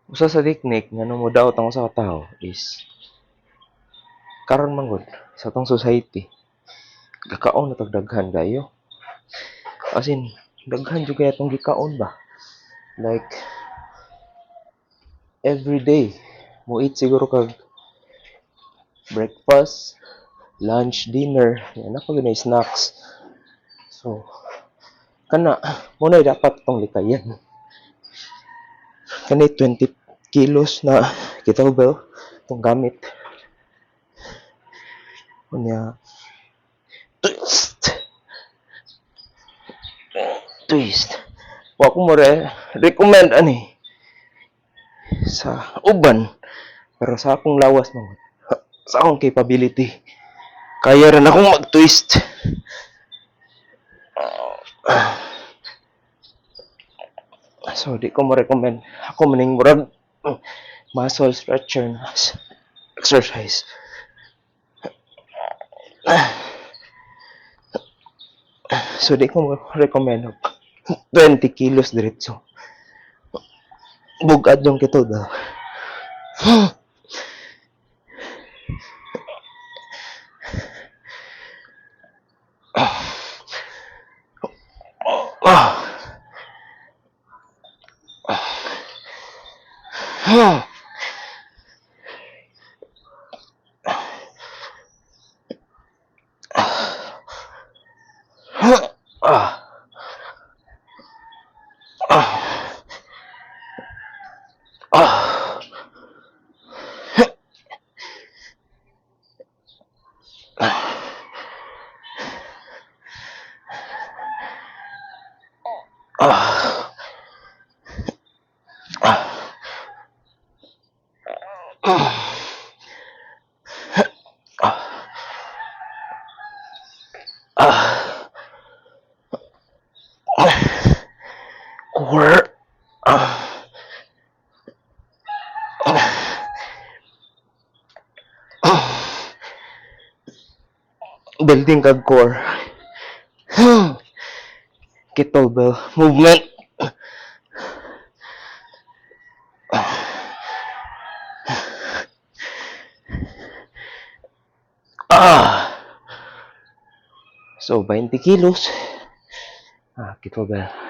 Usa sa technique nga numudaot ang usa ka tawo is karon man gud sa atong society gakaon na tag daghan kayo. As in daghan jud kay atong gikaon ba. Like every day mo eat siguro kag breakfast, lunch, dinner, yan na pa gyud snacks. So kana mo na dapat tong likayan. Kani 20 kilos na kettlebell tong gamit. Unya twist. Twist. Wa ko mo recommend ani sa uban pero sa akong lawas mo sa akong capability kaya rin akong mag-twist. So di ko mo recommend ako maning murag muscle stretcher na exercise. So di ko mo recommend 20 kilos diretso. Bugad yung kito daw. Core. Building kag core. Kettlebell movement. So 20 kilos. Kettlebell.